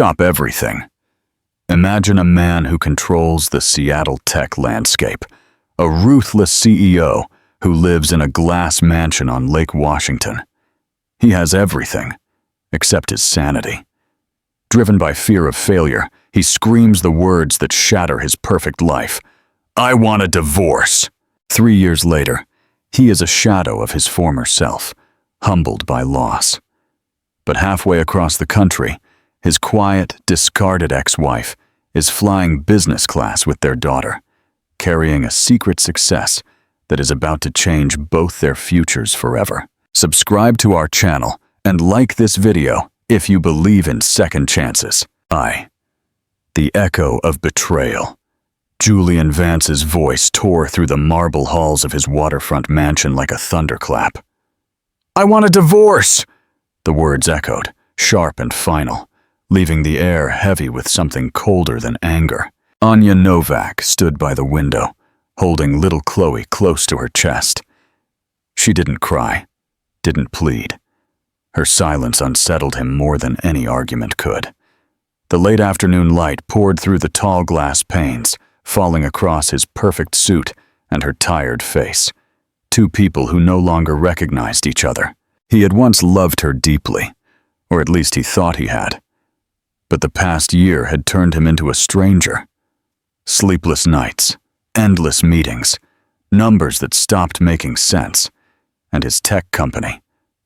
stop everything. Imagine a man who controls the Seattle tech landscape, a ruthless CEO who lives in a glass mansion on Lake Washington. He has everything, except his sanity. Driven by fear of failure, he screams the words that shatter his perfect life. "I want a divorce." 3 years later, he is a shadow of his former self, humbled by loss. But halfway across the country, his quiet, discarded ex-wife is flying business class with their daughter, carrying a secret success that is about to change both their futures forever. Subscribe to our channel and like this video if you believe in second chances. The echo of betrayal. Julian Vance's voice tore through the marble halls of his waterfront mansion like a thunderclap. "I want a divorce!" The words echoed, sharp and final, leaving the air heavy with something colder than anger. Anya Novak stood by the window, holding little Chloe close to her chest. She didn't cry, didn't plead. Her silence unsettled him more than any argument could. The late afternoon light poured through the tall glass panes, falling across his perfect suit and her tired face. Two people who no longer recognized each other. He had once loved her deeply, or at least he thought he had. But the past year had turned him into a stranger. Sleepless nights, endless meetings, numbers that stopped making sense, and his tech company,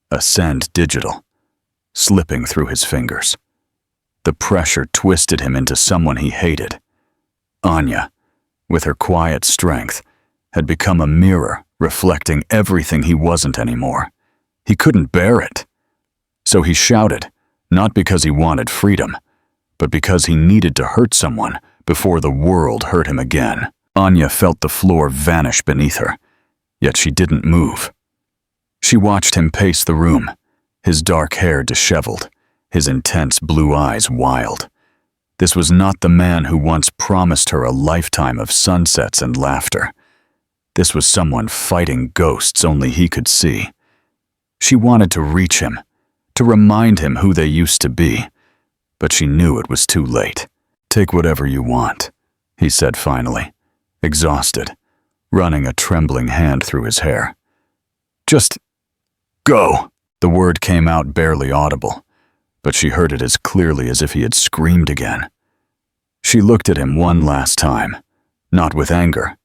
Ascend Digital, slipping through his fingers. The pressure twisted him into someone he hated. Anya, with her quiet strength, had become a mirror reflecting everything he wasn't anymore. He couldn't bear it. So he shouted, not because he wanted freedom, but because he needed to hurt someone before the world hurt him again. Anya felt the floor vanish beneath her, yet she didn't move. She watched him pace the room, his dark hair disheveled, his intense blue eyes wild. This was not the man who once promised her a lifetime of sunsets and laughter. This was someone fighting ghosts only he could see. She wanted to reach him, to remind him who they used to be, but she knew it was too late. "Take whatever you want," he said finally, exhausted, running a trembling hand through his hair. "Just go." The word came out barely audible, but she heard it as clearly as if he had screamed again. She looked at him one last time, not with anger,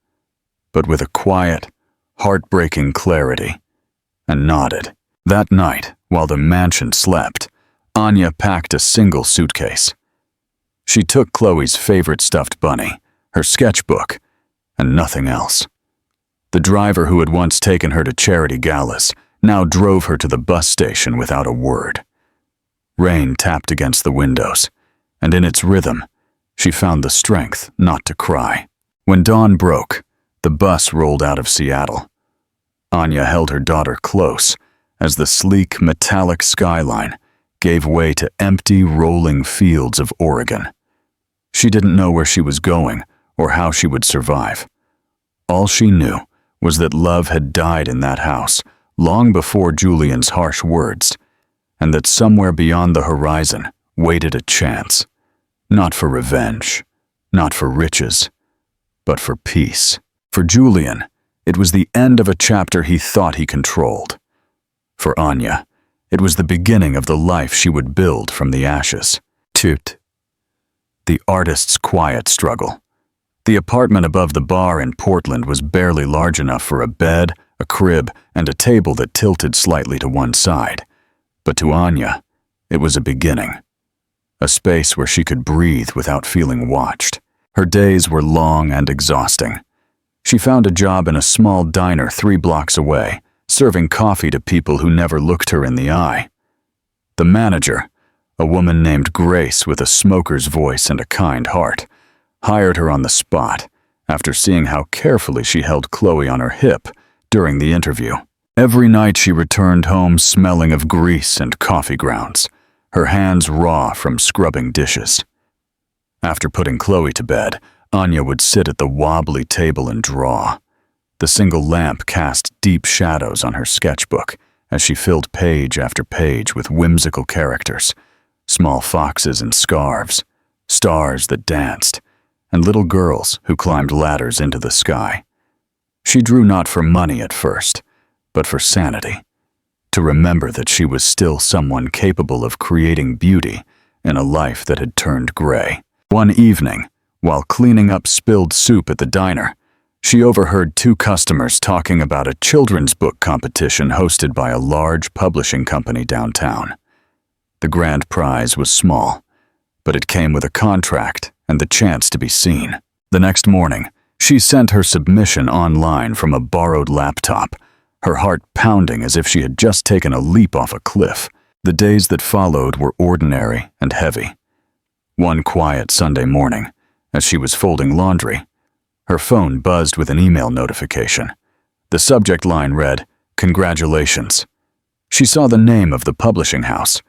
but with a quiet, heartbreaking clarity, and nodded. That night, while the mansion slept, Anya packed a single suitcase. She took Chloe's favorite stuffed bunny, her sketchbook, and nothing else. The driver who had once taken her to charity galas now drove her to the bus station without a word. Rain tapped against the windows, and in its rhythm, she found the strength not to cry. When dawn broke, the bus rolled out of Seattle. Anya held her daughter close as the sleek, metallic skyline gave way to empty, rolling fields of Oregon. She didn't know where she was going or how she would survive. All she knew was that love had died in that house long before Julian's harsh words, and that somewhere beyond the horizon waited a chance, not for revenge, not for riches, but for peace. For Julian, it was the end of a chapter he thought he controlled. For Anya, it was the beginning of the life she would build from the ashes. Toot. The artist's quiet struggle. The apartment above the bar in Portland was barely large enough for a bed, a crib, and a table that tilted slightly to one side. But to Anya, it was a beginning. A space where she could breathe without feeling watched. Her days were long and exhausting. She found a job in a small diner 3 blocks away, serving coffee to people who never looked her in the eye. The manager, a woman named Grace with a smoker's voice and a kind heart, hired her on the spot after seeing how carefully she held Chloe on her hip during the interview. Every night she returned home smelling of grease and coffee grounds, her hands raw from scrubbing dishes. After putting Chloe to bed, Anya would sit at the wobbly table and draw. The single lamp cast deep shadows on her sketchbook as she filled page after page with whimsical characters, small foxes in scarves, stars that danced, and little girls who climbed ladders into the sky. She drew not for money at first, but for sanity, to remember that she was still someone capable of creating beauty in a life that had turned gray. One evening, while cleaning up spilled soup at the diner, she overheard two customers talking about a children's book competition hosted by a large publishing company downtown. The grand prize was small, but it came with a contract and the chance to be seen. The next morning, she sent her submission online from a borrowed laptop, her heart pounding as if she had just taken a leap off a cliff. The days that followed were ordinary and heavy. One quiet Sunday morning, as she was folding laundry, her phone buzzed with an email notification. The subject line read, "Congratulations." She saw the name of the publishing house.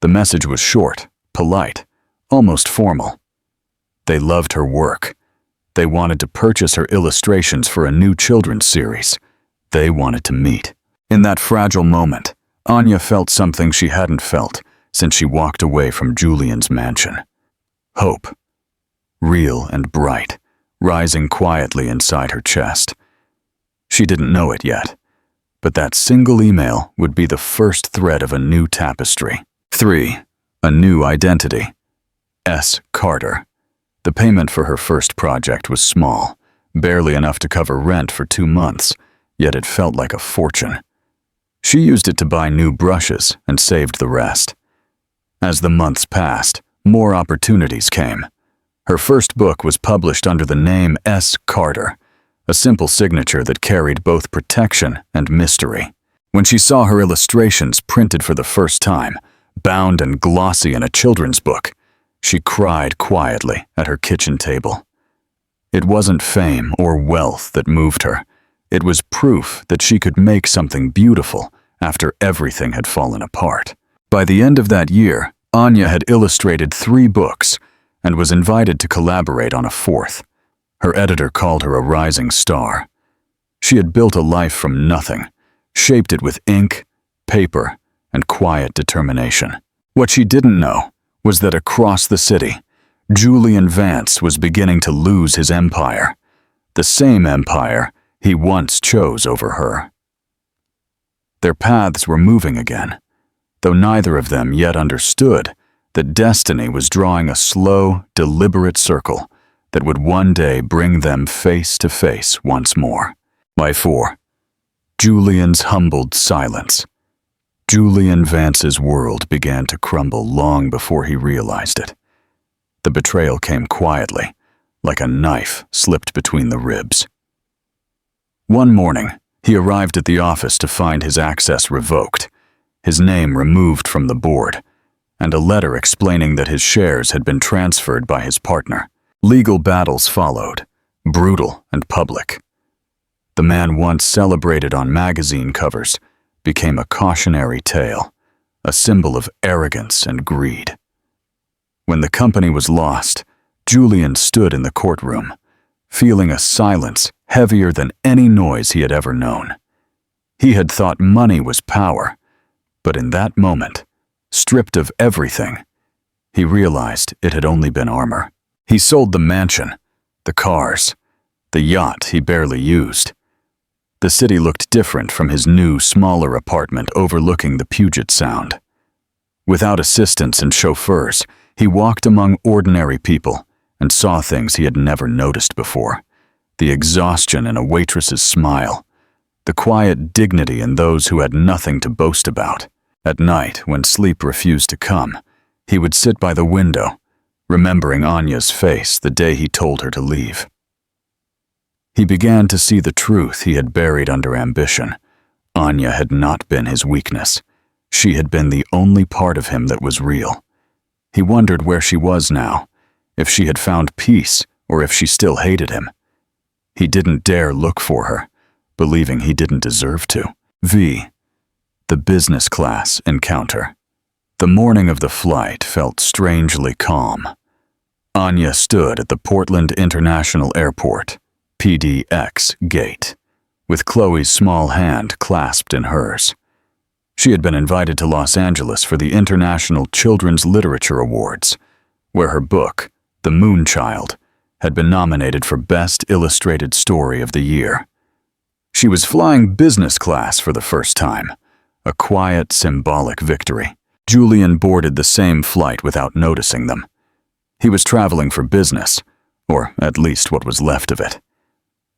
The message was short, polite, almost formal. They loved her work. They wanted to purchase her illustrations for a new children's series. They wanted to meet. In that fragile moment, Anya felt something she hadn't felt since she walked away from Julian's mansion. Hope, real and bright, rising quietly inside her chest. She didn't know it yet, but that single email would be the first thread of a new tapestry. 3. A new identity. S. Carter. The payment for her first project was small, barely enough to cover rent for 2 months, yet it felt like a fortune. She used it to buy new brushes and saved the rest. As the months passed, more opportunities came. Her first book was published under the name S. Carter, a simple signature that carried both protection and mystery. When she saw her illustrations printed for the first time, bound and glossy in a children's book, she cried quietly at her kitchen table. It wasn't fame or wealth that moved her. It was proof that she could make something beautiful after everything had fallen apart. By the end of that year, Anya had illustrated 3 books and was invited to collaborate on a 4th. Her editor called her a rising star. She had built a life from nothing, shaped it with ink, paper, and quiet determination. What she didn't know was that across the city, Julian Vance was beginning to lose his empire, the same empire he once chose over her. Their paths were moving again, though neither of them yet understood that destiny was drawing a slow, deliberate circle that would one day bring them face to face once more. By 4. Julian's humbled silence. Julian Vance's world began to crumble long before he realized it. The betrayal came quietly, like a knife slipped between the ribs. One morning, he arrived at the office to find his access revoked, his name removed from the board, and a letter explaining that his shares had been transferred by his partner. Legal battles followed, brutal and public. The man once celebrated on magazine covers became a cautionary tale, a symbol of arrogance and greed. When the company was lost, Julian stood in the courtroom, feeling a silence heavier than any noise he had ever known. He had thought money was power, but in that moment, stripped of everything, he realized it had only been armor. He sold the mansion, the cars, the yacht he barely used. The city looked different from his new, smaller apartment overlooking the Puget Sound. Without assistants and chauffeurs, he walked among ordinary people and saw things he had never noticed before. The exhaustion in a waitress's smile, the quiet dignity in those who had nothing to boast about. At night, when sleep refused to come, he would sit by the window, remembering Anya's face the day he told her to leave. He began to see the truth he had buried under ambition. Anya had not been his weakness. She had been the only part of him that was real. He wondered where she was now, if she had found peace or if she still hated him. He didn't dare look for her, believing he didn't deserve to. V. The business class encounter. The morning of the flight felt strangely calm. Anya stood at the Portland International Airport, PDX gate, with Chloe's small hand clasped in hers. She had been invited to Los Angeles for the International Children's Literature Awards, where her book, The Moonchild, had been nominated for Best Illustrated Story of the Year. She was flying business class for the first time, a quiet, symbolic victory. Julian boarded the same flight without noticing them. He was traveling for business, or at least what was left of it.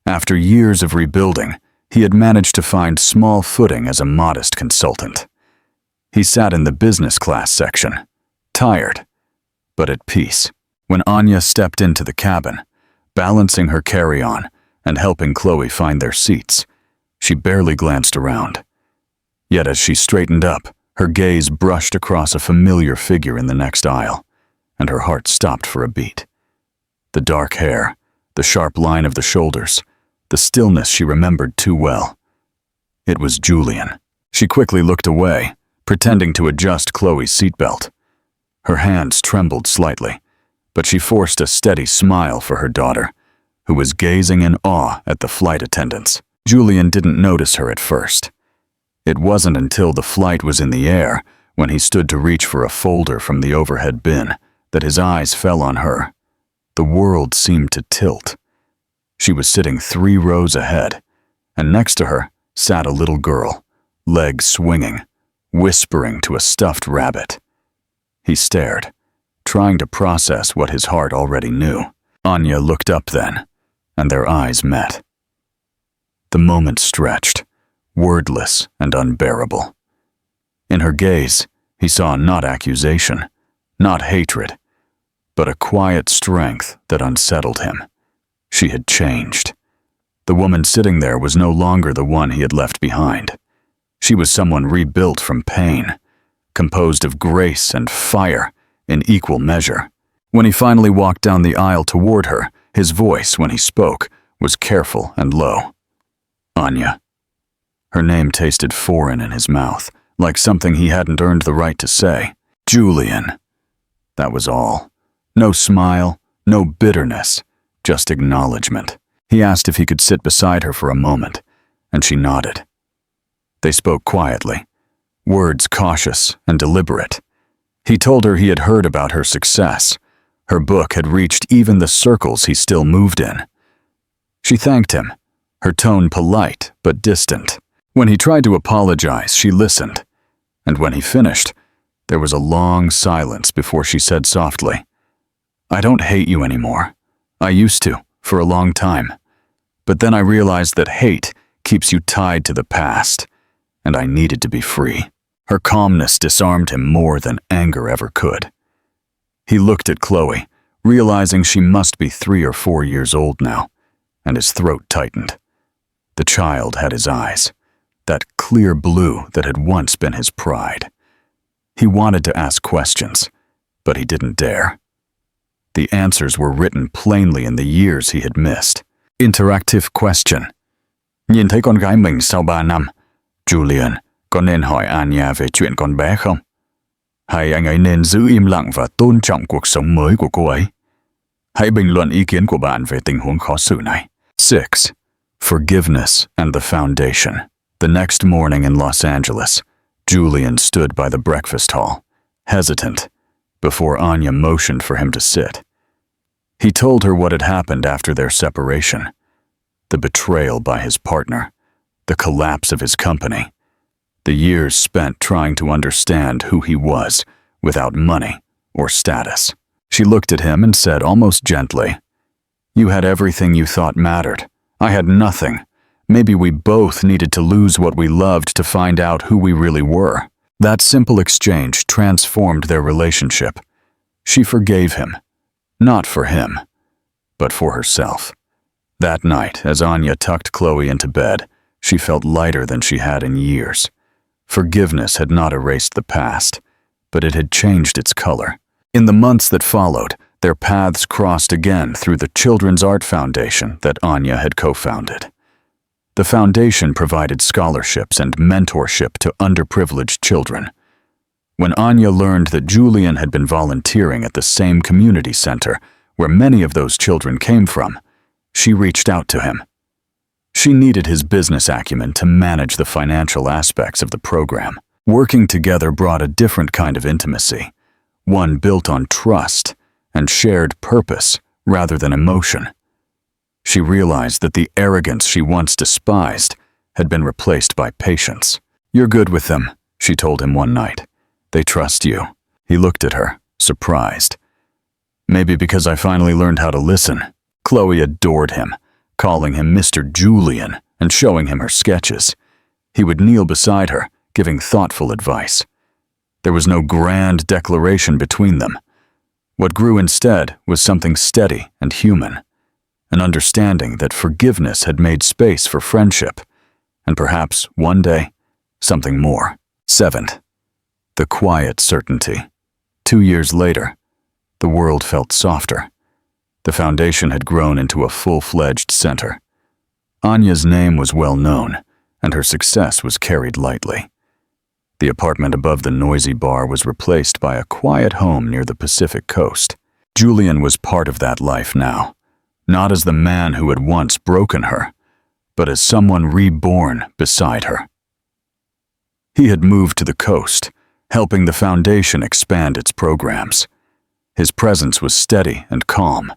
After years of rebuilding, he had managed to find small footing as a modest consultant. He sat in the business class section, tired, but at peace. When Anya stepped into the cabin, balancing her carry-on and helping Chloe find their seats, she barely glanced around. Yet as she straightened up, her gaze brushed across a familiar figure in the next aisle, and her heart stopped for a beat. The dark hair, the sharp line of the shoulders, the stillness she remembered too well. It was Julian. She quickly looked away, pretending to adjust Chloe's seatbelt. Her hands trembled slightly, but she forced a steady smile for her daughter, who was gazing in awe at the flight attendants. Julian didn't notice her at first. It wasn't until the flight was in the air, when he stood to reach for a folder from the overhead bin, that his eyes fell on her. The world seemed to tilt. She was sitting 3 rows ahead, and next to her sat a little girl, legs swinging, whispering to a stuffed rabbit. He stared, trying to process what his heart already knew. Anya looked up then, and their eyes met. The moment stretched, wordless and unbearable. In her gaze, he saw not accusation, not hatred, but a quiet strength that unsettled him. She had changed. The woman sitting there was no longer the one he had left behind. She was someone rebuilt from pain, composed of grace and fire in equal measure. When he finally walked down the aisle toward her, his voice, when he spoke, was careful and low. Anya. Her name tasted foreign in his mouth, like something he hadn't earned the right to say. Julian. That was all. No smile, no bitterness, just acknowledgement. He asked if he could sit beside her for a moment, and she nodded. They spoke quietly, words cautious and deliberate. He told her he had heard about her success. Her book had reached even the circles he still moved in. She thanked him, her tone polite but distant. When he tried to apologize, she listened, and when he finished, there was a long silence before she said softly, "I don't hate you anymore. I used to, for a long time. But then I realized that hate keeps you tied to the past, and I needed to be free." Her calmness disarmed him more than anger ever could. He looked at Chloe, realizing she must be 3 or 4 years old now, and his throat tightened. The child had his eyes, that clear blue that had once been his pride. He wanted to ask questions, but he didn't dare. The answers were written plainly in the years he had missed. Interactive question. Nhìn thấy con gái mình sau 3 năm, Julian, có nên hỏi Anya về chuyện con bé không? Hay anh ấy nên giữ im lặng và tôn trọng cuộc sống mới của cô ấy? Hãy bình luận ý kiến của bạn về tình huống khó xử này. 6. Forgiveness and the Foundation. The next morning in Los Angeles, Julian stood by the breakfast hall, hesitant, before Anya motioned for him to sit. He told her what had happened after their separation, the betrayal by his partner, the collapse of his company, the years spent trying to understand who he was without money or status. She looked at him and said almost gently, "You had everything you thought mattered. I had nothing. Maybe we both needed to lose what we loved to find out who we really were." That simple exchange transformed their relationship. She forgave him, not for him, but for herself. That night, as Anya tucked Chloe into bed, she felt lighter than she had in years. Forgiveness had not erased the past, but it had changed its color. In the months that followed, their paths crossed again through the Children's Art Foundation that Anya had co-founded. The foundation provided scholarships and mentorship to underprivileged children. When Anya learned that Julian had been volunteering at the same community center where many of those children came from, she reached out to him. She needed his business acumen to manage the financial aspects of the program. Working together brought a different kind of intimacy, one built on trust and shared purpose rather than emotion. She realized that the arrogance she once despised had been replaced by patience. "You're good with them," she told him one night. "They trust you." He looked at her, surprised. "Maybe because I finally learned how to listen." Chloe adored him, calling him Mr. Julian and showing him her sketches. He would kneel beside her, giving thoughtful advice. There was no grand declaration between them. What grew instead was something steady and human, an understanding that forgiveness had made space for friendship, and perhaps, one day, something more. 7. The quiet certainty. 2 years later, the world felt softer. The foundation had grown into a full-fledged center. Anya's name was well known, and her success was carried lightly. The apartment above the noisy bar was replaced by a quiet home near the Pacific coast. Julian was part of that life now, not as the man who had once broken her, but as someone reborn beside her. He had moved to the coast, helping the foundation expand its programs. His presence was steady and calm,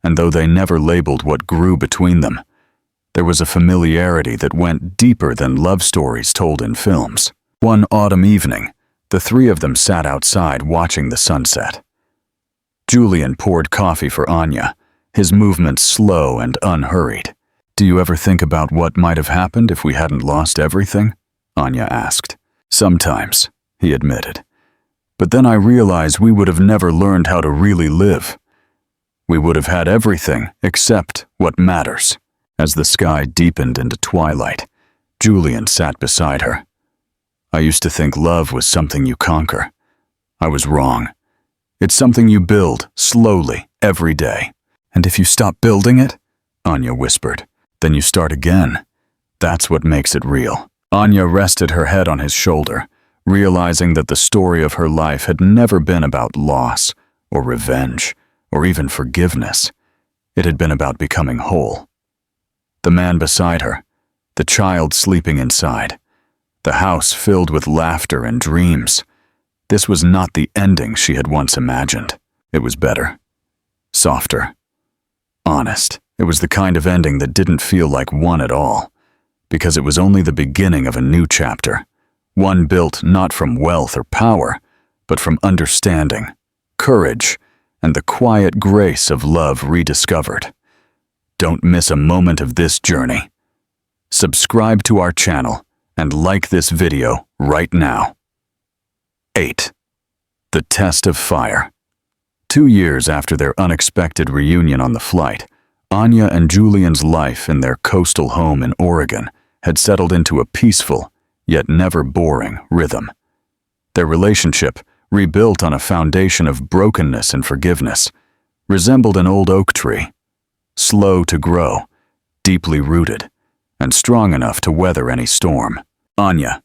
and though they never labeled what grew between them, there was a familiarity that went deeper than love stories told in films. One autumn evening, the three of them sat outside watching the sunset. Julian poured coffee for Anya, his movements slow and unhurried. "Do you ever think about what might have happened if we hadn't lost everything?" Anya asked. "Sometimes," he admitted. "But then I realize we would have never learned how to really live. We would have had everything except what matters." As the sky deepened into twilight, Julian sat beside her. "I used to think love was something you conquer. I was wrong. It's something you build, slowly, every day. And if you stop building it," Anya whispered, "then you start again. That's what makes it real." Anya rested her head on his shoulder, realizing that the story of her life had never been about loss, or revenge, or even forgiveness. It had been about becoming whole. The man beside her, the child sleeping inside, the house filled with laughter and dreams. This was not the ending she had once imagined. It was better, softer, honest. It was the kind of ending that didn't feel like one at all, because it was only the beginning of a new chapter, one built not from wealth or power, but from understanding, courage, and the quiet grace of love rediscovered. Don't miss a moment of this journey. Subscribe to our channel and like this video right now. 8. The Test of Fire. 2 years after their unexpected reunion on the flight, Anya and Julian's life in their coastal home in Oregon had settled into a peaceful, yet never boring, rhythm. Their relationship, rebuilt on a foundation of brokenness and forgiveness, resembled an old oak tree, slow to grow, deeply rooted, and strong enough to weather any storm. Anya.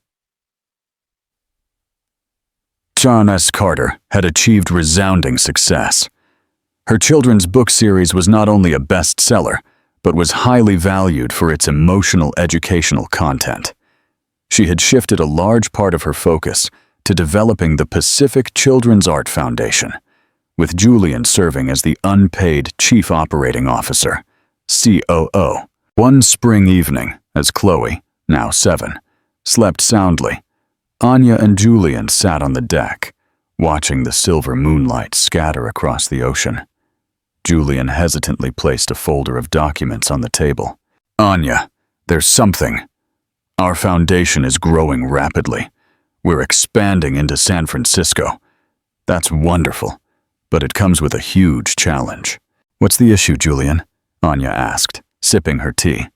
John S. Carter had achieved resounding success. Her children's book series was not only a bestseller, but was highly valued for its emotional educational content. She had shifted a large part of her focus to developing the Pacific Children's Art Foundation, with Julian serving as the unpaid Chief Operating Officer, COO. One spring evening, as Chloe, now 7, slept soundly, Anya and Julian sat on the deck, watching the silver moonlight scatter across the ocean. Julian hesitantly placed a folder of documents on the table. "Anya, there's something. Our foundation is growing rapidly. We're expanding into San Francisco. That's wonderful, but it comes with a huge challenge." "What's the issue, Julian?" Anya asked, sipping her tea.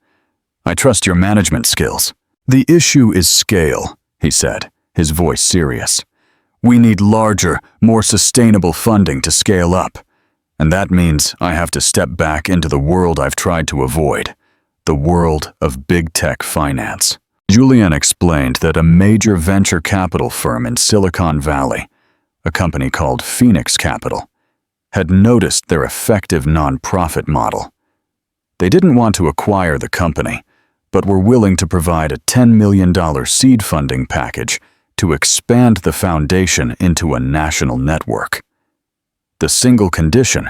"I trust your management skills." "The issue is scale," he said, his voice serious. "We need larger, more sustainable funding to scale up. And that means I have to step back into the world I've tried to avoid, the world of big tech finance." Julian explained that a major venture capital firm in Silicon Valley, a company called Phoenix Capital, had noticed their effective nonprofit model. They didn't want to acquire the company, but were willing to provide a $10 million seed funding package to expand the foundation into a national network. The single condition: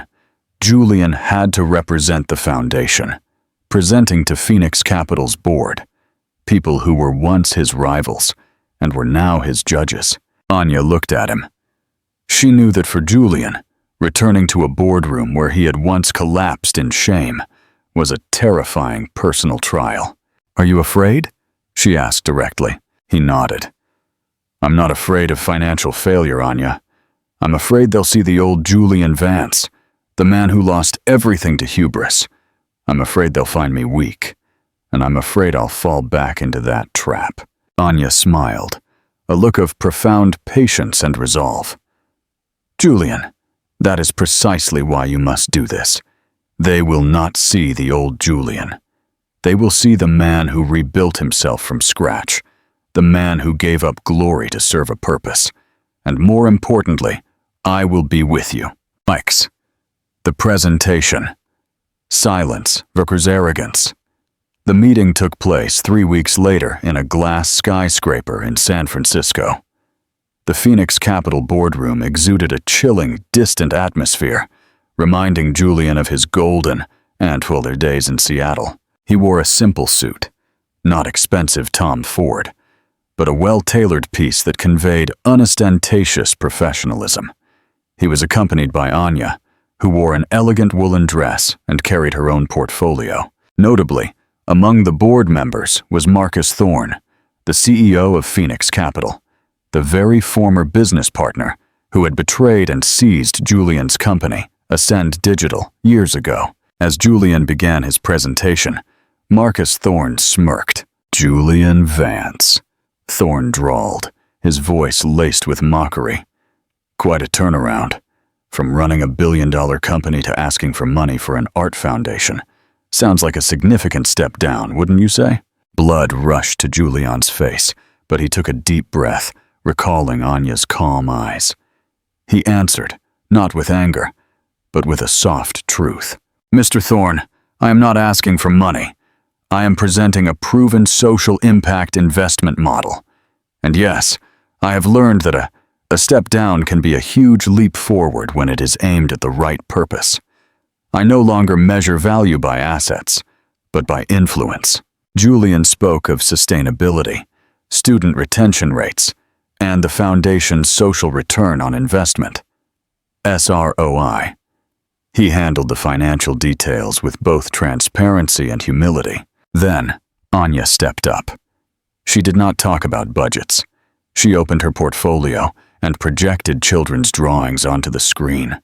Julian had to represent the foundation, presenting to Phoenix Capital's board people who were once his rivals and were now his judges. Anya looked at him. She knew that for Julian, returning to a boardroom where he had once collapsed in shame was a terrifying personal trial. "Are you afraid?" she asked directly. He nodded. "I'm not afraid of financial failure, Anya. I'm afraid they'll see the old Julian Vance, the man who lost everything to hubris. I'm afraid they'll find me weak, and I'm afraid I'll fall back into that trap." Anya smiled, a look of profound patience and resolve. "Julian, that is precisely why you must do this. They will not see the old Julian. They will see the man who rebuilt himself from scratch, the man who gave up glory to serve a purpose. And more importantly, I will be with you." Mics. The presentation. Silence versus arrogance. The meeting took place 3 weeks later in a glass skyscraper in San Francisco. The Phoenix Capital boardroom exuded a chilling, distant atmosphere, reminding Julian of his golden and fuller days in Seattle. He wore a simple suit, not expensive Tom Ford, but a well-tailored piece that conveyed unostentatious professionalism. He was accompanied by Anya, who wore an elegant woolen dress and carried her own portfolio. Notably, among the board members was Marcus Thorne, the CEO of Phoenix Capital, the very former business partner who had betrayed and seized Julian's company, Ascend Digital, years ago. As Julian began his presentation, Marcus Thorne smirked. "Julian Vance," Thorne drawled, his voice laced with mockery. "Quite a turnaround. From running $1 billion company to asking for money for an art foundation. Sounds like a significant step down, wouldn't you say?" Blood rushed to Julian's face, but he took a deep breath, recalling Anya's calm eyes. He answered, not with anger, but with a soft truth. "Mr. Thorne, I am not asking for money. I am presenting a proven social impact investment model. And yes, I have learned that a step down can be a huge leap forward when it is aimed at the right purpose. I no longer measure value by assets, but by influence." Julian spoke of sustainability, student retention rates, and the foundation's social return on investment, SROI. He handled the financial details with both transparency and humility. Then, Anya stepped up. She did not talk about budgets. She opened her portfolio and projected children's drawings onto the screen.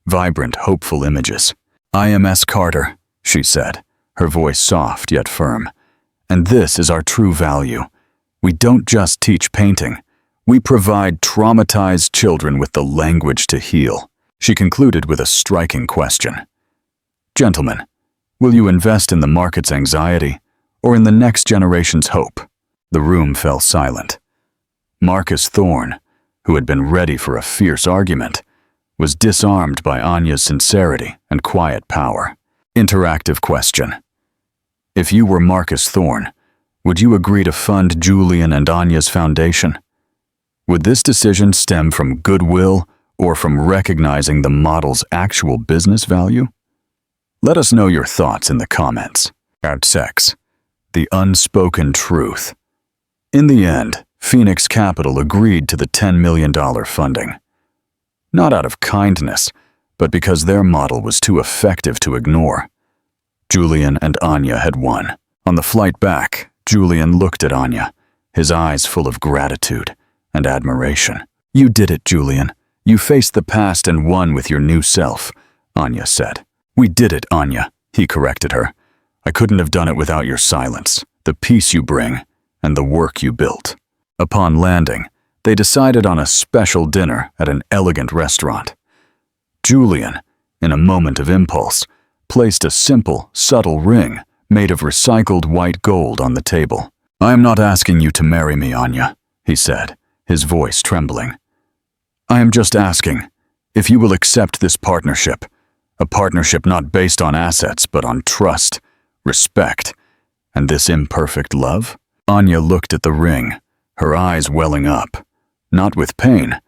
Vibrant, hopeful images. "I am S. Carter," she said, her voice soft yet firm. "And this is our true value. We don't just teach painting. We provide traumatized children with the language to heal." She concluded with a striking question. "Gentlemen, will you invest in the market's anxiety or in the next generation's hope?" The room fell silent. Marcus Thorne, who had been ready for a fierce argument, was disarmed by Anya's sincerity and quiet power. Interactive question. If you were Marcus Thorne, would you agree to fund Julian and Anya's foundation? Would this decision stem from goodwill or from recognizing the model's actual business value? Let us know your thoughts in the comments. Sex. The unspoken truth. In the end, Phoenix Capital agreed to the $10 million funding. Not out of kindness, but because their model was too effective to ignore. Julian and Anya had won. On the flight back, Julian looked at Anya, his eyes full of gratitude and admiration. "You did it, Julian. You faced the past and won with your new self," Anya said. "We did it, Anya," he corrected her. "I couldn't have done it without your silence, the peace you bring, and the work you built." Upon landing, they decided on a special dinner at an elegant restaurant. Julian, in a moment of impulse, placed a simple, subtle ring made of recycled white gold on the table. "I am not asking you to marry me, Anya," he said, his voice trembling. "I am just asking if you will accept this partnership, a partnership not based on assets but on trust, respect, and this imperfect love." Anya looked at the ring, her eyes welling up, not with pain,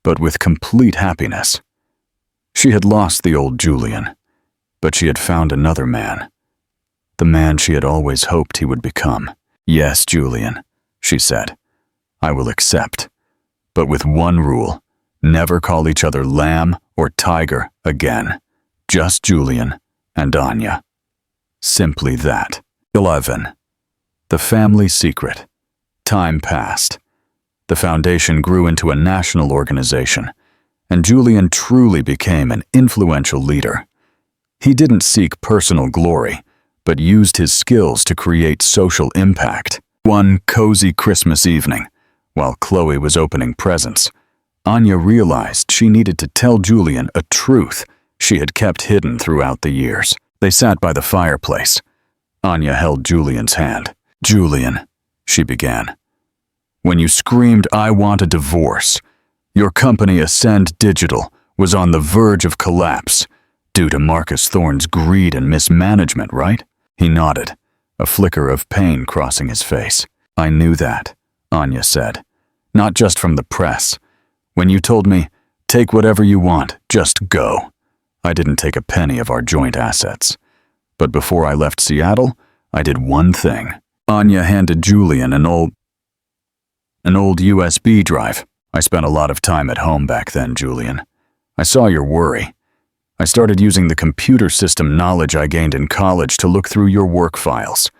but with complete happiness. She had lost the old Julian, but she had found another man, the man she had always hoped he would become. "Yes, Julian," she said, "I will accept, but with one rule: never call each other lamb or tiger again. Just Julian and Anya." Simply that. 11. The family secret. Time passed. The foundation grew into a national organization, and Julian truly became an influential leader. He didn't seek personal glory, but used his skills to create social impact. One cozy Christmas evening, while Chloe was opening presents, Anya realized she needed to tell Julian a truth she had kept hidden throughout the years. They sat by the fireplace. Anya held Julian's hand. "Julian," she began, "when you screamed, 'I want a divorce,' your company Ascend Digital was on the verge of collapse due to Marcus Thorne's greed and mismanagement, right?" He nodded, a flicker of pain crossing his face. "I knew that," Anya said, "not just from the press. When you told me, 'Take whatever you want, just go,' I didn't take a penny of our joint assets. But before I left Seattle, I did one thing." Anya handed Julian an old USB drive. "I spent a lot of time at home back then, Julian. I saw your worry. I started using the computer system knowledge I gained in college to look through your work files.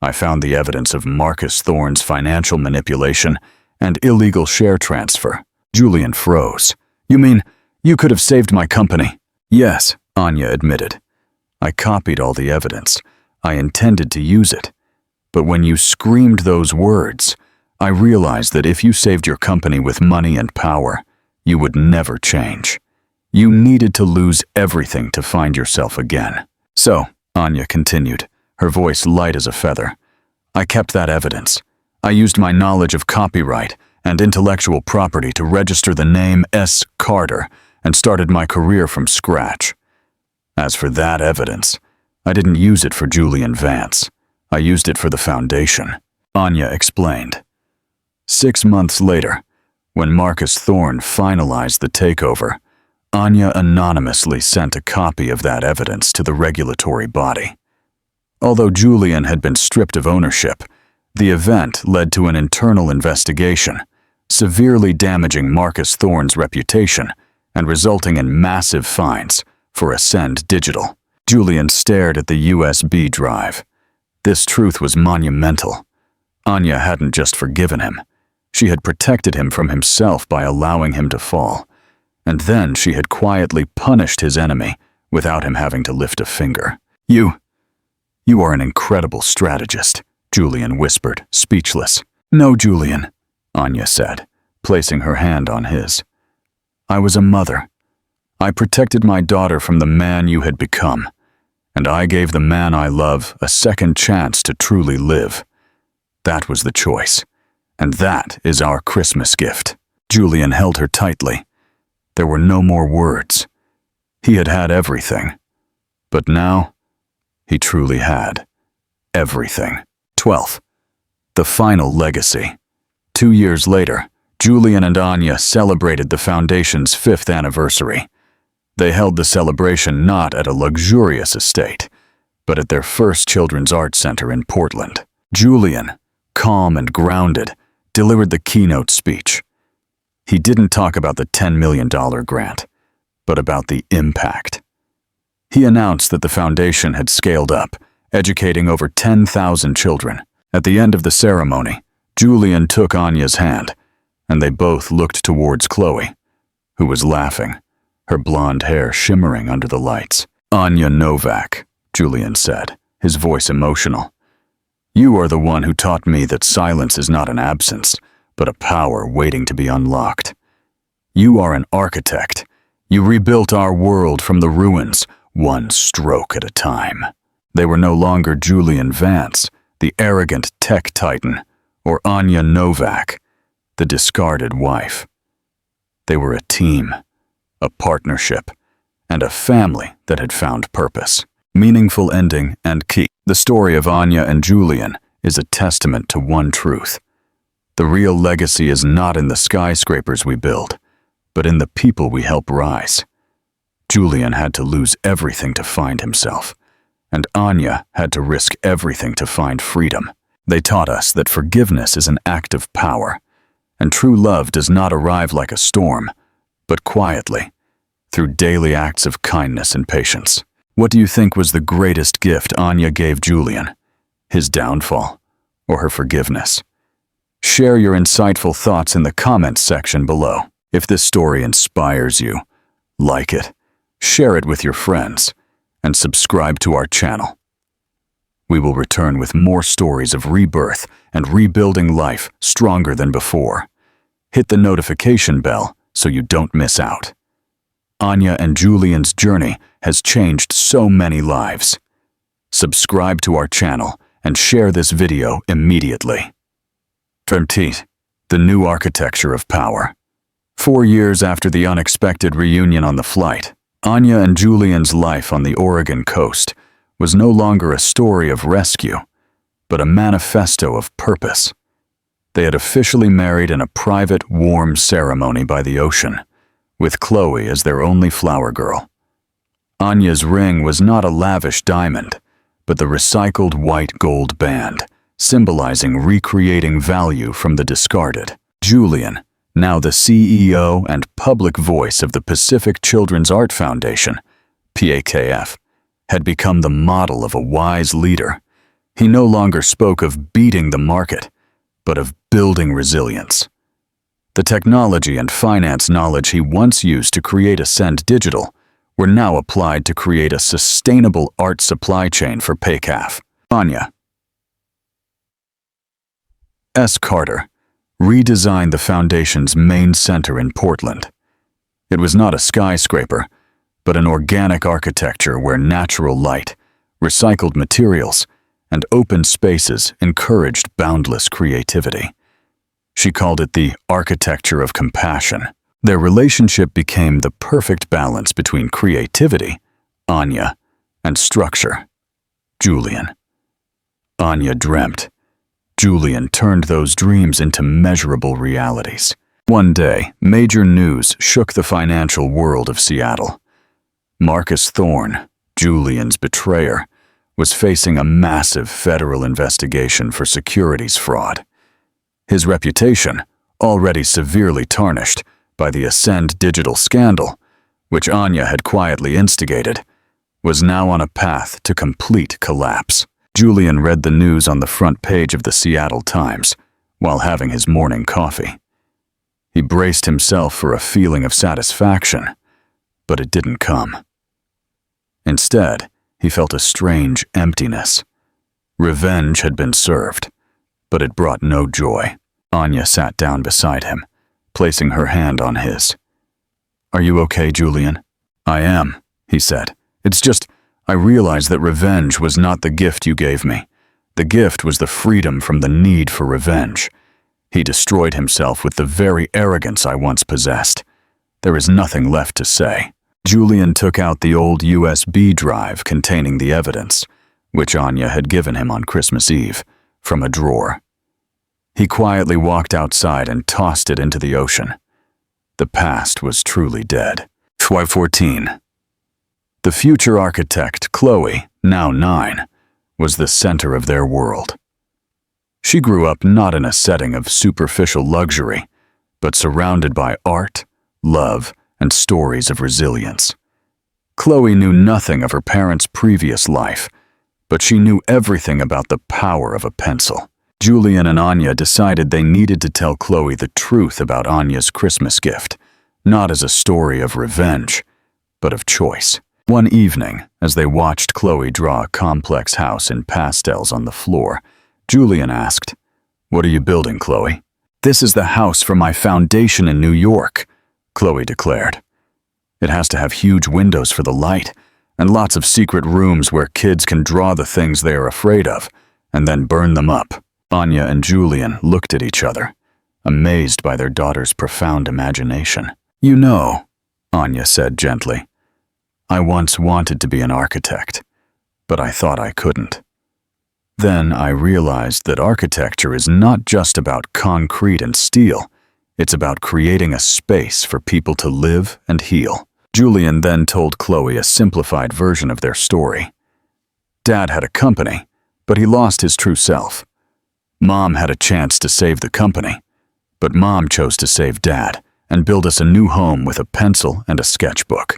I found the evidence of Marcus Thorne's financial manipulation and illegal share transfer." Julian froze. "You mean you could have saved my company?" "Yes," Anya admitted. "I copied all the evidence. I intended to use it. But when you screamed those words, I realized that if you saved your company with money and power, you would never change. You needed to lose everything to find yourself again. So," Anya continued, her voice light as a feather, "I kept that evidence. I used my knowledge of copyright and intellectual property to register the name S. Carter and started my career from scratch. As for that evidence, I didn't use it for Julian Vance. I used it for the foundation," Anya explained. 6 months later, when Marcus Thorne finalized the takeover, Anya anonymously sent a copy of that evidence to the regulatory body. Although Julian had been stripped of ownership, the event led to an internal investigation, severely damaging Marcus Thorne's reputation and resulting in massive fines for Ascend Digital. Julian stared at the USB drive. This truth was monumental. Anya hadn't just forgiven him. She had protected him from himself by allowing him to fall. And then she had quietly punished his enemy without him having to lift a finger. You are an incredible strategist," Julian whispered, speechless. "No, Julian," Anya said, placing her hand on his. "I was a mother. I protected my daughter from the man you had become, and I gave the man I love a second chance to truly live. That was the choice, and that is our Christmas gift." Julian held her tightly. There were no more words. He had had everything, but now he truly had everything. 12. The final legacy. 2 years later, Julian and Anya celebrated the foundation's 5th anniversary. They held the celebration not at a luxurious estate, but at their first children's art center in Portland. Julian, calm and grounded, delivered the keynote speech. He didn't talk about the $10 million grant, but about the impact. He announced that the foundation had scaled up, educating over 10,000 children. At the end of the ceremony, Julian took Anya's hand, and they both looked towards Chloe, who was laughing, her blonde hair shimmering under the lights. "Anya Novak," Julian said, his voice emotional. "You are the one who taught me that silence is not an absence, but a power waiting to be unlocked. You are an architect. You rebuilt our world from the ruins, one stroke at a time." They were no longer Julian Vance, the arrogant tech titan, or Anya Novak, the discarded wife. They were a team, a partnership, and a family that had found purpose. Meaningful ending and key. The story of Anya and Julian is a testament to one truth. The real legacy is not in the skyscrapers we build, but in the people we help rise. Julian had to lose everything to find himself, and Anya had to risk everything to find freedom. They taught us that forgiveness is an act of power, and true love does not arrive like a storm, but quietly, through daily acts of kindness and patience. What do you think was the greatest gift Anya gave Julian? His downfall, or her forgiveness? Share your insightful thoughts in the comments section below. If this story inspires you, like it, share it with your friends, and subscribe to our channel. We will return with more stories of rebirth and rebuilding life stronger than before. Hit the notification bell so you don't miss out. Anya and Julian's journey has changed so many lives. Subscribe to our channel and share this video immediately. Heartbreak, the new architecture of power. 4 years after the unexpected reunion on the flight, Anya and Julian's life on the Oregon coast was no longer a story of rescue, but a manifesto of purpose. They had officially married in a private, warm ceremony by the ocean, with Chloe as their only flower girl. Anya's ring was not a lavish diamond, but the recycled white gold band, symbolizing recreating value from the discarded. Julian, now the CEO and public voice of the Pacific Children's Art Foundation, PAKF, had become the model of a wise leader. He no longer spoke of beating the market, but of building resilience. The technology and finance knowledge he once used to create Ascend Digital were now applied to create a sustainable art supply chain for PAKF. Anya S. Carter redesigned the foundation's main center in Portland. It was not a skyscraper, but an organic architecture where natural light, recycled materials, and open spaces encouraged boundless creativity. She called it the architecture of compassion. Their relationship became the perfect balance between creativity, Anya, and structure, Julian. Anya dreamt. Julian turned those dreams into measurable realities. One day, major news shook the financial world of Seattle. Marcus Thorne, Julian's betrayer, was facing a massive federal investigation for securities fraud. His reputation, already severely tarnished by the Ascend Digital scandal, which Anya had quietly instigated, was now on a path to complete collapse. Julian read the news on the front page of the Seattle Times while having his morning coffee. He braced himself for a feeling of satisfaction, but it didn't come. Instead, he felt a strange emptiness. Revenge had been served, but it brought no joy. Anya sat down beside him, placing her hand on his. "Are you okay, Julian?" "I am," he said. "It's just, I realized that revenge was not the gift you gave me. The gift was the freedom from the need for revenge. He destroyed himself with the very arrogance I once possessed. There is nothing left to say." Julian took out the old USB drive containing the evidence, which Anya had given him on Christmas Eve, from a drawer. He quietly walked outside and tossed it into the ocean. The past was truly dead. 14. The future architect, Chloe, now 9, was the center of their world. She grew up not in a setting of superficial luxury, but surrounded by art, love, and stories of resilience. Chloe knew nothing of her parents' previous life, but she knew everything about the power of a pencil. Julian and Anya decided they needed to tell Chloe the truth about Anya's Christmas gift, not as a story of revenge, but of choice. One evening, as they watched Chloe draw a complex house in pastels on the floor, Julian asked, "What are you building, Chloe?" "This is the house for my foundation in New York," Chloe declared. "It has to have huge windows for the light, and lots of secret rooms where kids can draw the things they are afraid of, and then burn them up." Anya and Julian looked at each other, amazed by their daughter's profound imagination. "You know," Anya said gently, "I once wanted to be an architect, but I thought I couldn't." Then I realized that architecture is not just about concrete and steel. It's about creating a space for people to live and heal. Julian then told Chloe a simplified version of their story. Dad had a company, but he lost his true self. Mom had a chance to save the company, but Mom chose to save Dad and build us a new home with a pencil and a sketchbook.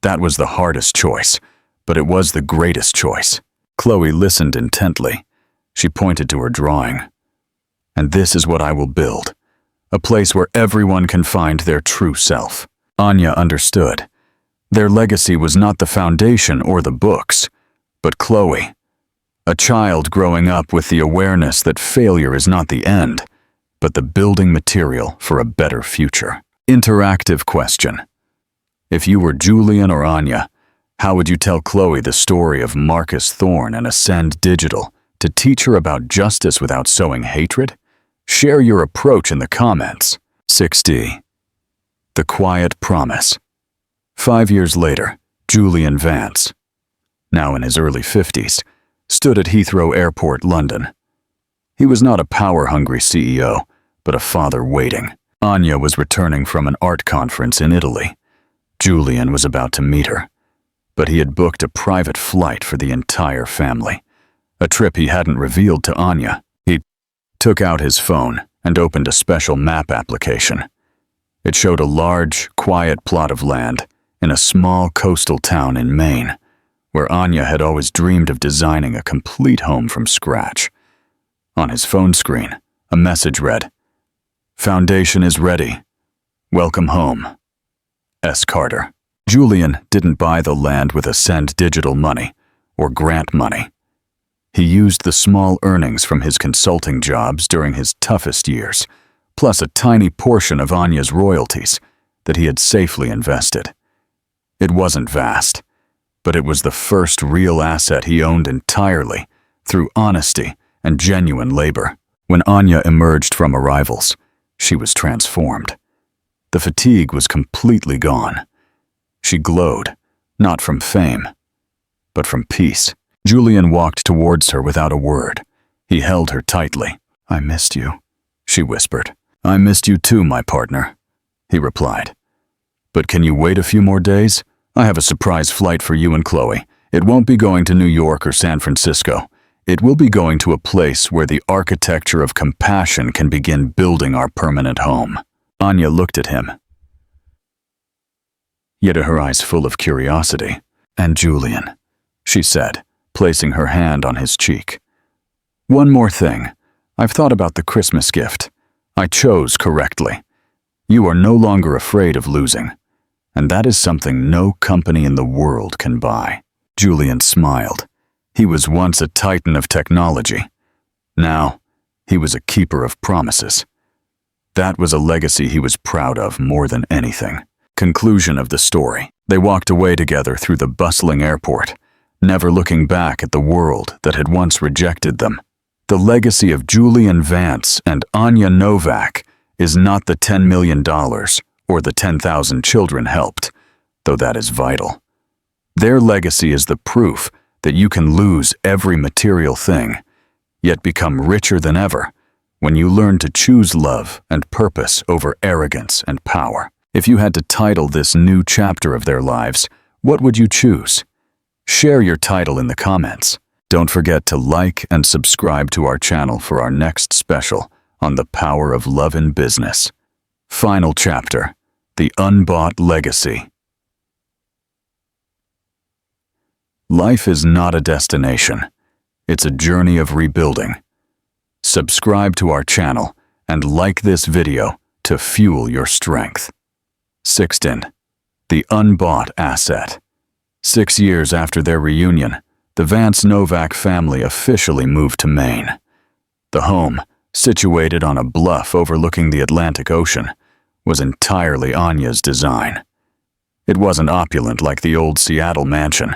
That was the hardest choice, but it was the greatest choice. Chloe listened intently. She pointed to her drawing. And this is what I will build. A place where everyone can find their true self. Anya understood. Their legacy was not the foundation or the books, but Chloe. A child growing up with the awareness that failure is not the end, but the building material for a better future. Interactive question. If you were Julian or Anya, how would you tell Chloe the story of Marcus Thorne and Ascend Digital to teach her about justice without sowing hatred? Share your approach in the comments. 6D. The Quiet Promise. 5 years later, Julian Vance, now in his early 50s, stood at Heathrow Airport, London. He was not a power-hungry CEO, but a father waiting. Anya was returning from an art conference in Italy. Julian was about to meet her, but he had booked a private flight for the entire family, a trip he hadn't revealed to Anya. He took out his phone and opened a special map application. It showed a large, quiet plot of land in a small coastal town in Maine, where Anya had always dreamed of designing a complete home from scratch. On his phone screen, a message read, "Foundation is ready. Welcome home. S. Carter." Julian didn't buy the land with Ascend Digital money or grant money. He used the small earnings from his consulting jobs during his toughest years, plus a tiny portion of Anya's royalties that he had safely invested. It wasn't vast, but it was the first real asset he owned entirely through honesty and genuine labor. When Anya emerged from arrivals, she was transformed. The fatigue was completely gone. She glowed, not from fame, but from peace. Julian walked towards her without a word. He held her tightly. "I missed you," she whispered. "I missed you too, my partner," he replied. "But can you wait a few more days? I have a surprise flight for you and Chloe. It won't be going to New York or San Francisco. It will be going to a place where the architecture of compassion can begin building our permanent home." Anya looked at him, yet her eyes full of curiosity. "And Julian," she said, placing her hand on his cheek. "One more thing. I've thought about the Christmas gift. I chose correctly. You are no longer afraid of losing, and that is something no company in the world can buy." Julian smiled. He was once a titan of technology. Now, he was a keeper of promises. That was a legacy he was proud of more than anything. Conclusion of the story. They walked away together through the bustling airport, never looking back at the world that had once rejected them. The legacy of Julian Vance and Anya Novak is not the $10 million or the 10,000 children helped, though that is vital. Their legacy is the proof that you can lose every material thing, yet become richer than ever when you learn to choose love and purpose over arrogance and power. If you had to title this new chapter of their lives, what would you choose? Share your title in the comments. Don't forget to like and subscribe to our channel for our next special on the power of love in business. Final chapter, the unbought legacy. Life is not a destination. It's a journey of rebuilding. Subscribe to our channel and like this video to fuel your strength. 6th, the unbought asset. 6 years after their reunion, the Vance Novak family officially moved to Maine. The home, situated on a bluff overlooking the Atlantic Ocean, was entirely Anya's design. It wasn't opulent like the old Seattle mansion,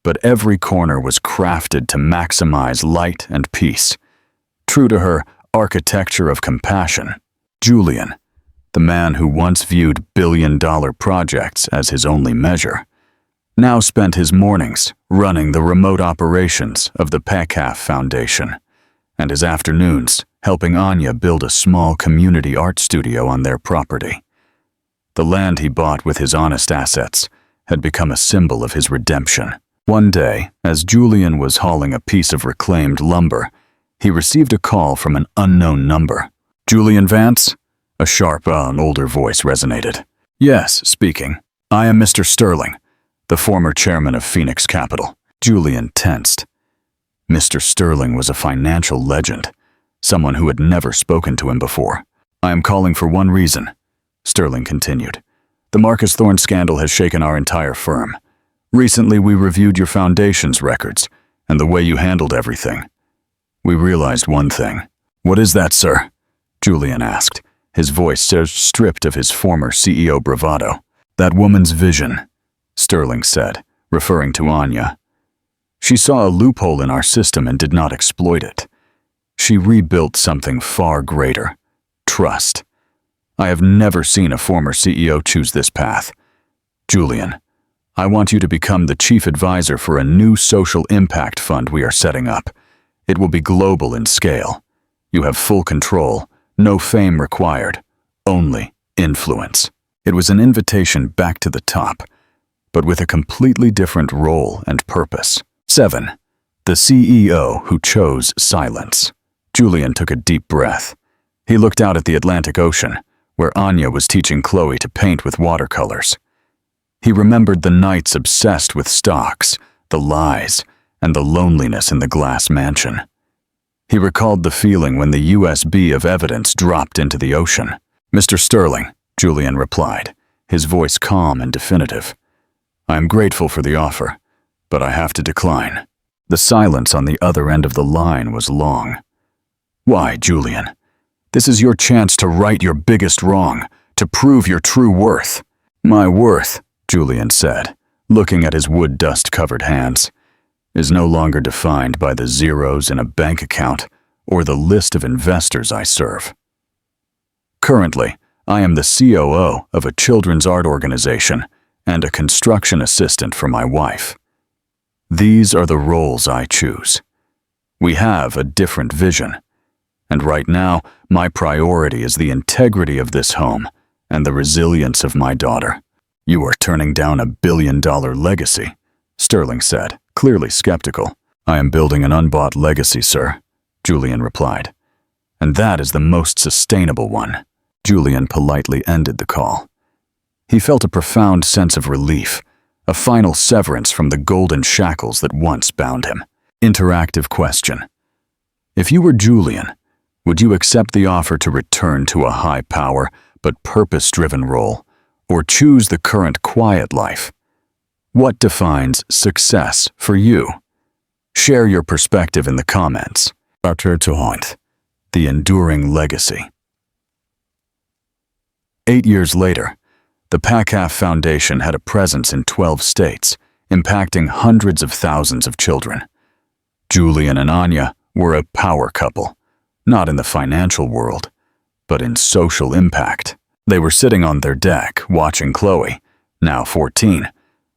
but every corner was crafted to maximize light and peace. True to her architecture of compassion, Julian, the man who once viewed billion-dollar projects as his only measure, now spent his mornings running the remote operations of the Pekaf Foundation, and his afternoons helping Anya build a small community art studio on their property. The land he bought with his honest assets had become a symbol of his redemption. One day, as Julian was hauling a piece of reclaimed lumber, he received a call from an unknown number. "Julian Vance?" A sharp, older voice resonated. "Yes, speaking. I am Mr. Sterling, the former chairman of Phoenix Capital." Julian tensed. Mr. Sterling was a financial legend, someone who had never spoken to him before. "I am calling for one reason," Sterling continued. "The Marcus Thorne scandal has shaken our entire firm. Recently, we reviewed your foundation's records and the way you handled everything. We realized one thing." "What is that, sir?" Julian asked, his voice stripped of his former CEO bravado. "That woman's vision," Sterling said, referring to Anya. "She saw a loophole in our system and did not exploit it. She rebuilt something far greater: trust. I have never seen a former CEO choose this path. Julian, I want you to become the chief advisor for a new social impact fund we are setting up. It will be global in scale. You have full control, no fame required, only influence." It was an invitation back to the top, but with a completely different role and purpose. 7. The CEO who chose silence. Julian took a deep breath. He looked out at the Atlantic Ocean, where Anya was teaching Chloe to paint with watercolors. He remembered the nights obsessed with stocks, the lies, and the loneliness in the glass mansion. He recalled the feeling when the USB of evidence dropped into the ocean. "Mr. Sterling," Julian replied, his voice calm and definitive. "I am grateful for the offer, but I have to decline." The silence on the other end of the line was long. "Why, Julian? This is your chance to right your biggest wrong, to prove your true worth." "My worth," Julian said, looking at his wood dust-covered hands, "is no longer defined by the zeros in a bank account or the list of investors I serve. Currently, I am the COO of a children's art organization and a construction assistant for my wife. These are the roles I choose. We have a different vision, and right now, my priority is the integrity of this home and the resilience of my daughter." "You are turning down $1 billion legacy," Sterling said, clearly skeptical. "I am building an unbought legacy, sir," Julian replied. "And that is the most sustainable one." Julian politely ended the call. He felt a profound sense of relief, a final severance from the golden shackles that once bound him. Interactive question. If you were Julian, would you accept the offer to return to a high-power but purpose-driven role, or choose the current quiet life? What defines success for you? Share your perspective in the comments. The enduring legacy. 8 years later, the Pekaf Foundation had a presence in 12 states, impacting hundreds of thousands of children. Julian and Anya were a power couple, not in the financial world, but in social impact. They were sitting on their deck watching Chloe, now 14,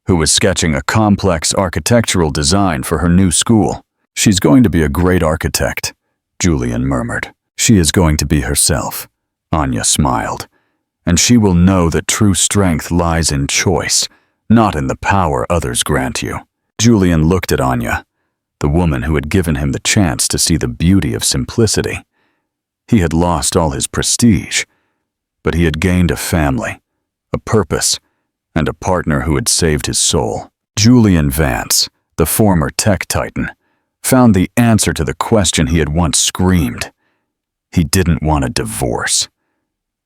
who was sketching a complex architectural design for her new school. "She's going to be a great architect," Julian murmured. "She is going to be herself," Anya smiled. "And she will know that true strength lies in choice, not in the power others grant you." Julian looked at Anya, the woman who had given him the chance to see the beauty of simplicity. He had lost all his prestige, but he had gained a family, a purpose, and a partner who had saved his soul. Julian Vance, the former tech titan, found the answer to the question he had once screamed. He didn't want a divorce.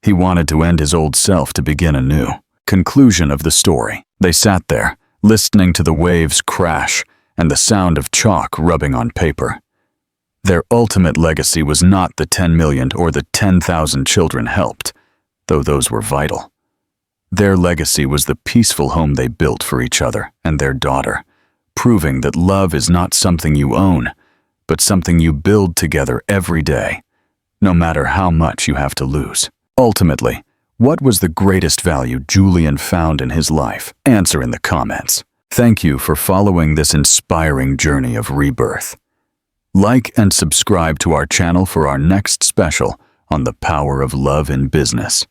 He wanted to end his old self to begin anew. Conclusion of the story. They sat there, listening to the waves crash and the sound of chalk rubbing on paper. Their ultimate legacy was not the 10 million or the 10,000 children helped, though those were vital. Their legacy was the peaceful home they built for each other and their daughter, proving that love is not something you own, but something you build together every day, no matter how much you have to lose. Ultimately, what was the greatest value Julian found in his life? Answer in the comments. Thank you for following this inspiring journey of rebirth. Like and subscribe to our channel for our next special on the power of love in business.